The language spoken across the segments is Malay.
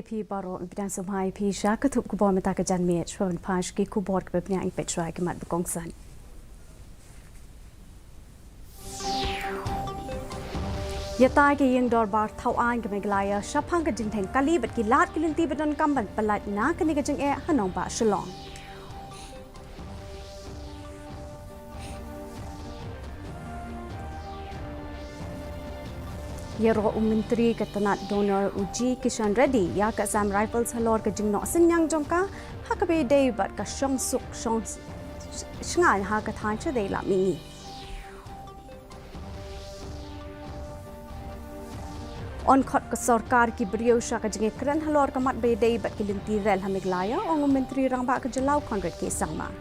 P baro bidan somai P sha kathup ku bom ta ka jan me chron pash ki ku bor ka bnya i petrai ka mat bukong san Yata ke yeng dor bar thau an ka Meghalaya shaphang ka jing theng kali bat ki lat ki linti badon kam ban palat na ka ni ka jing e hanong ba shalong Yero Menteri Ketanat Donor Uji Kishan Reddy ya ka Sam Rifles halor ka jing no sinyang jongka ha ka be day bat ka shong suk shong shngan ha ka than che dei la mi On khot ka sarkar ki brio sha ka jing kran halor ka mat be day bat ki linti rel ha Meghalaya ong menteri rang ba ka jalau konrad ke sangma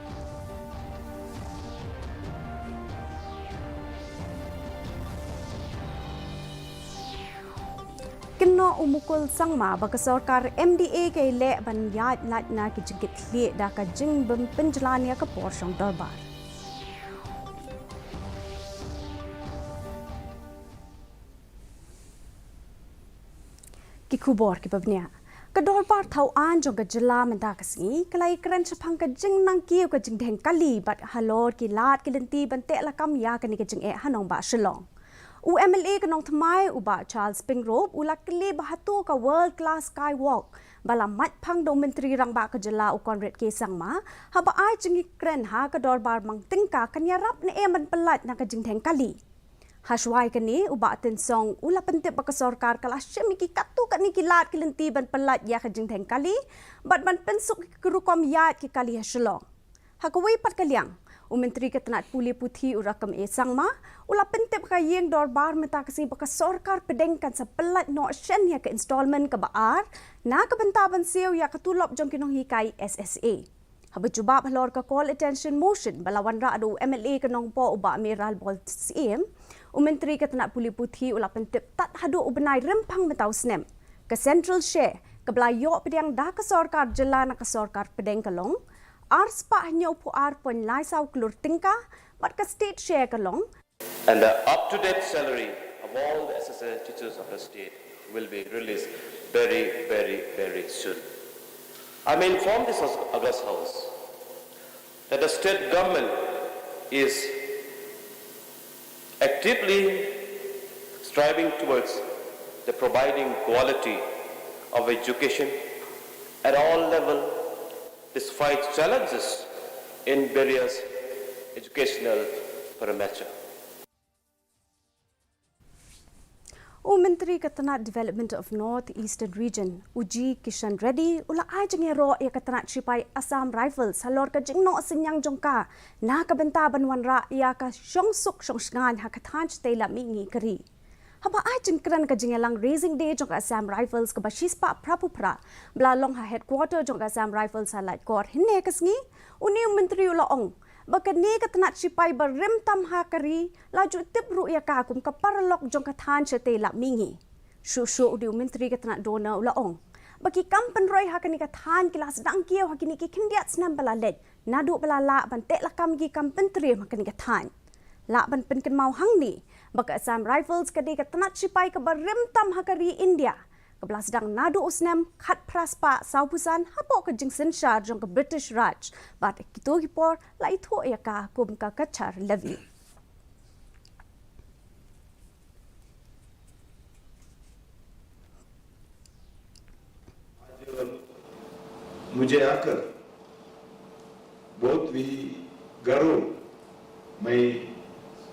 Kino umukul sangma baka sarkar MDA ke le ban yat lat na ki jingit le da ka jing bem penjalan ya ka porsyong darbar ki kubor ki babnya ka darbar thau an jong ka jala menda kasngi kalai kran chapang ka jing nang kiu ka jing dheng kali bat halor ki lat ki lenti ban te la kam ya ka ni ka jing e hanong ba shalong UMLA kanong thamai uba Charles Pingrove ulakli bahatu ka world class skywalk bala mat phang do menteri rang ba ka jala u konrad ke sangma haba ai jingi kren ha ka dorbar mang tingka kanya rap ne e man pelat na ka jing theng kali hashwai kani uba tin song ula pente ba ka sarkar kala shemi ki katu ka ni ki lat ki lenti ban pelat ya ka jing theng kali bat ban pensuk ki rukom yat ki kali hashlong ha ka wei pat kalyang Menteri Ketanat Puli Puthi urakam e sangma ula pentep ka yeng dorbar meta kasi baka sarkar pedengkan sa pelat no shen ya ka installment ka baar na ka bantaban siu ya ka tulop jong kinong hikai SSA habu jubab halor ka call attention motion balawan ra adu MLA kanong po uba amiral bol CM Menteri Ketanat Puli Puthi ula pentep tat hadu ubenai rempang metaw snem ka central share ka blayo pedang da ka sarkar jela na ka sarkar pedeng kalong Arspa hanya upu arpon lai sau klur tingka, but ka state share kalong. And the up-to-date salary of all the SSA teachers of the state will be released very, very, very soon. I may inform this August House that the state government is actively striving towards the providing quality of education at all levels despite challenges in various educational parameters. Menteri Ketanat Development of North Eastern Region Uji Kishan Reddy ula ajeng ero ya Ketanat Sipai Assam Rifles halor ka jingno sinyang jongka na ka bentaban wanra ya ka syongsuk syongsngan ha kathan stela mingi kari haba ajeng kran ka jingelang raising day jong Assam Rifles ka bashispa prapupra blalong ha headquarter jong Assam Rifles ha light court hinne kasngi uni menteri ula ong baka ni Ketanat Sipai barim tam ha kari laju tip ru ya ka kum ka paralok jong kathan chete la mingi shu udi menteri Ketanat dona ula ong baki kampen roi ha kani kathan kilas dang kieu ha kini ki kindiat snam bala led nadu bala la ban te la kam gi kampen tri ha kani kathan la ban pen kan mau hang ni baka Assam Rifles ka di Ketanat Sipai ka barim tam ha kari India Kebelas sedang nadu usnam khat praspa saupusan hapo ke jing senshar jong ke British Raj bat kito hipor la itu ya ka kum ka kachar levi मुझे आकर बहुत भी गर्व मैं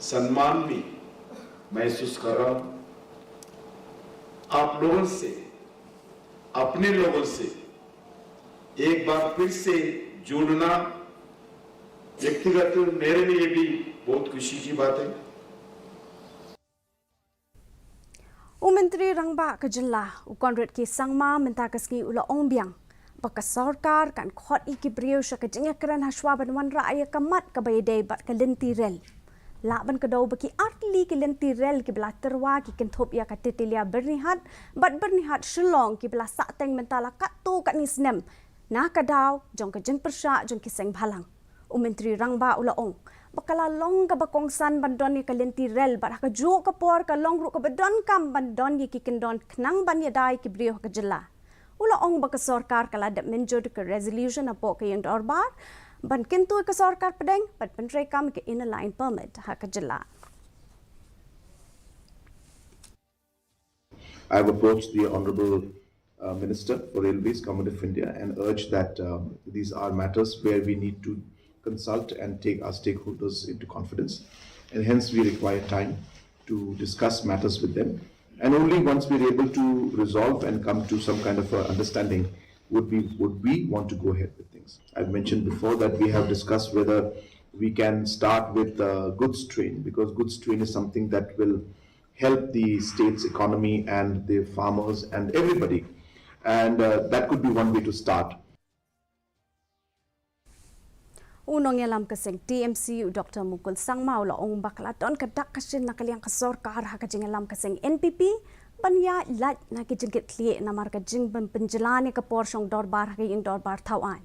सम्मान भी महसूस कर रहा हूं आप लोगों से अपने लोगों से एक बार फिर से जुड़ना व्यक्तिगत मेरे लिए भी बहुत खुशी की बात है Menteri Rangba ka jela u konrad ki sangma menta kaski ula ongbiang baka sarkar kan khot iki brio sha ka jinga kran hashwa ban wan ra ya kamat ka bayde bat ka lenti rel la ban ka dau baki artli ki lenti rel ki bla terwa ki kenthop ya ka tetilia bernihat bat bernihat shillong ki bla sa teng mentala katu ka ni snem na ka daw jong ka jeng persha jong ki seng bhalang Menteri Rangba ula ong bakala long ka bakong san bandon ni ka lenti rel bat ka jo ka por ka long ru ka badon kam bandon ki kendon knang ban ya dai ki brio ka jela ula ong ba ka sarkar kala da menjod ka resolution apo ka yung dorbar ban kintu ka sarkar pedeng pat pentre kam ke inner line permit ha ka jela. I have approached the Honorable Minister for Railways, Government of India, and urged that these are matters where we need to consult and take our stakeholders into confidence, and hence we require time to discuss matters with them. And only once we are able to resolve and come to some kind of understanding would we want to go ahead with things. I've mentioned before that we have discussed whether we can start with goods train, because goods train is something that will help the state's economy and the farmers and everybody. And that could be one way to start. Unong yalam kasing TMC Dr. Mukul Sangmao la ong bakla don kadak kasin na kaliang kasorkar ha kajing yalam kasing NPP banya lat na kijingkit kli na mar kajing penjelani ka porsyong dorbar ha kaying dorbar tawan.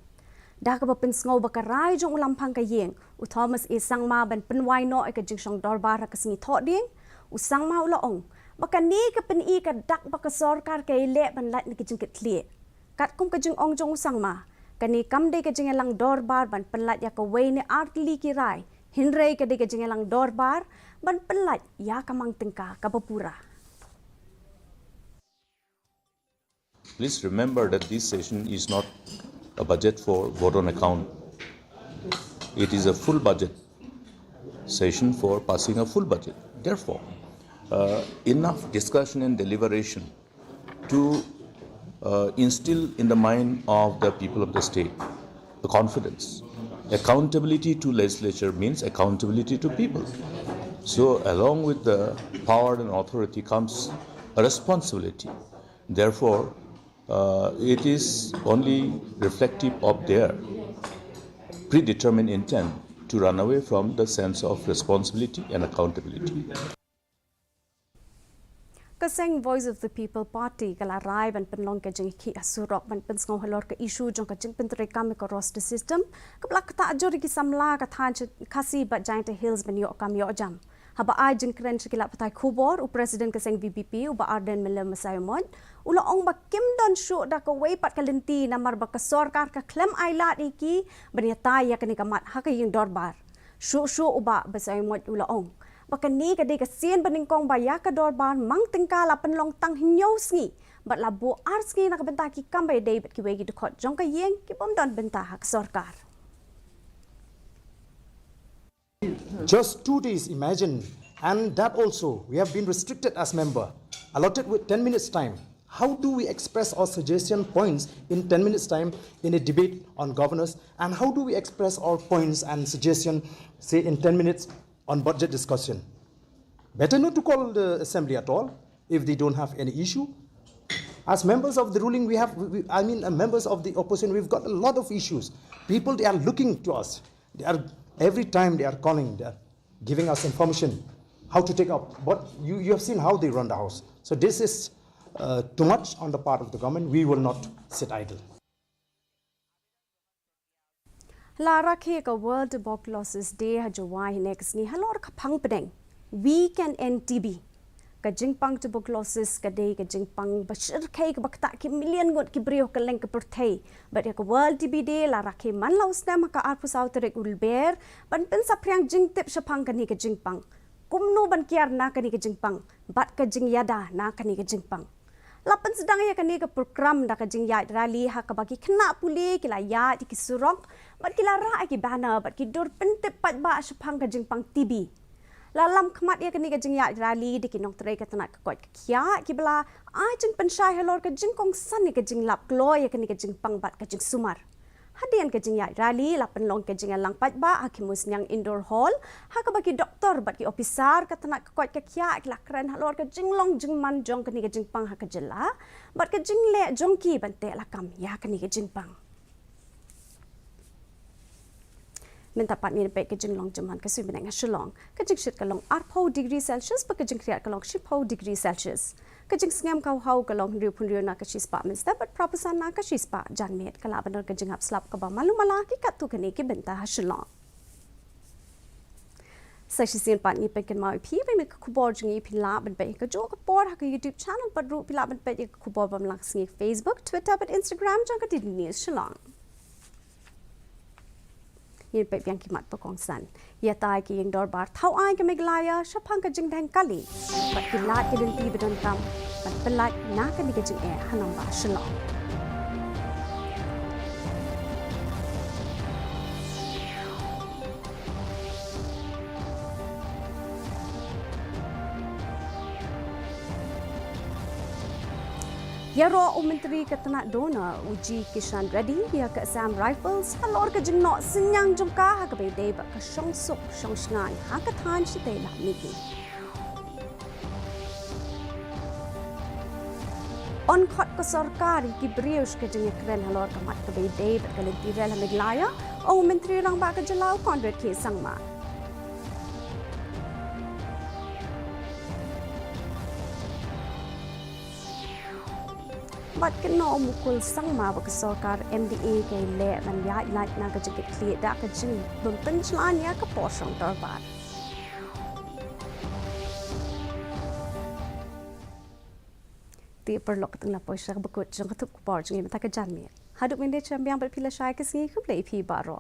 Da ka ba pinsngaw ba karay jong ulam pang kayeng u Thomas E. Sangma ban penway no ay kajing syong dorbar ha kasing ito ding u Sangmao la ong baka ni ka peni ka dak baka sorkar kay le ban lat na kijingkit kli. Kat kum kajing ong jong Sangma kani kamde ka jingelang dorbar ban pelat ya ka ni artli kirai hinrei ka de ka jingelang dorbar ban pelat ya kamang tingka kapapura. Please remember that this session is not a budget for vote on account. It is a full budget session for passing a full budget. Therefore, enough discussion and deliberation to instill in the mind of the people of the state the confidence. Accountability to legislature means accountability to people. So along with the power and authority comes a responsibility. Therefore, it is only reflective of their predetermined intent to run away from the sense of responsibility and accountability. Kaseng Voice of the People Party kala rai ban penlong ka jing ki asurok ban pensngau halor ka issue jong ka jing pentre kam ka roster system kapla ka ta jori ki samla ka than Khasi ba giant hills ban yo kam yo jam haba ai jing kren kila patai khubor u president kaseng VPP u ba arden mele masayomon ula ong ba kim don shu da ka wei pat kalenti namar ba ka sarkar ka klem ai la iki ban ya ta ya kani ka mat ha ka yin dorbar shu u ba basayomon ula ong baka ni ka de ka sien baning kong baya ka dorban mang tingka la penlong tang hinyo sngi bat la bo ars ki na ka benta ki kambay de bat ki wegi de khot jong ka yeng ki pom don benta hak sarkar. Just 2 days, imagine, and that also we have been restricted as member, allotted with 10 minutes time. How do we express our suggestion points in 10 minutes time in a debate on governors, and how do we express our points and suggestion say in 10 minutes on budget discussion? Better not to call the assembly at all if they don't have any issue. As members of the ruling, members of the opposition, we've got a lot of issues. People, they are looking to us. Every time they are calling, they are giving us information how to take up. But you have seen how they run the house. So this is too much on the part of the government. We will not sit idle. Lara ke ka World Tuberculosis Day ha July next ni halor ka phang pedeng we can end TB ka jingpang tuberculosis ka day ka jingpang bashir kai ka bakta ki million got ki brio ka leng ka perthai but ya ka World TB Day lara ke man laus na maka arpu sautere ulber ban pen sa priang jing tip shapang ka ni ka jingpang kumno ban kiar na ka ni ka jingpang bat ka jing yada na ka ni ka jingpang lapan sedang ya kani ke program da ka jing ya rally ha ka bagi kena puli kila ya di kisurok bat kila ra ki bana bat ki dur pentep pat ba shapang ka jing pang TB lalam khmat ya kani ka jing ya rally di ki nok trai ka tana ka kot kya ki bla a jing penshai halor ka jing kong san ni ka jing lap klo ya kani ka jing pang bat ka jing sumar hadian ka jing ya rally lapan long ka jing lang pat ba hakimus nyang indoor hall ha ka bagi doktor bat ki officer ka tana ka kot ka kya ki lakran halor ka jing long jing man jong ka ni ka jing pang ha ka jela bat ka jing le jong ki bante lakam ya ka ni ka jing pang minta pat ni pe ka jing long jaman ka sui benang shalong ka jing shit ka long 4 degree celsius ba ka jing kriat ka long 10 degree celsius ka jing ngam ka hau ka long riu phun riu na ka shispa minsta but proposition na ka shispa jan met ka la banor ka jing hap slap ka ba malumala ki kat tu ka ni ki benta ha shalong Session pan ni pekan mau pi pe me kubor jingi pila ban pe ka jo ka por ha ka YouTube channel pat ru pila ban pe ka kubor bam lak singi Facebook Twitter pat Instagram jang ka ti news shalong yin pe yang ki mat pa kong san ya tai ki yeng dor bar thau ai ka Meghalaya shapang ka jing dang kali pat ki lat ki den ti bedon tam pat pelak na ka ni ka jing hanong ba shalong Yaro Menteri Ketana Dona Uji Kishan Reddy ya ke Assam Rifles halor ke jengno senyang jongka ha ke bede ba ke shong suk shong shngai ha ke than shite la niki On khot ko sarkar ki brius ke jeng kren halor ke mat ke bede ba ke lenti rel Meghalaya o Menteri rang ba ke jalau Conrad ke sangma Bat kena mukul sang ma bak sarkar MDA ke le man ya like na ka jik clear da ka jing bum pen chlan ya ka posong torbar ti perlok teng la poisa bakut jang ka tup ko por jing ta ka jan mi haduk mende champion ber pila shai ka singi ku play pi baro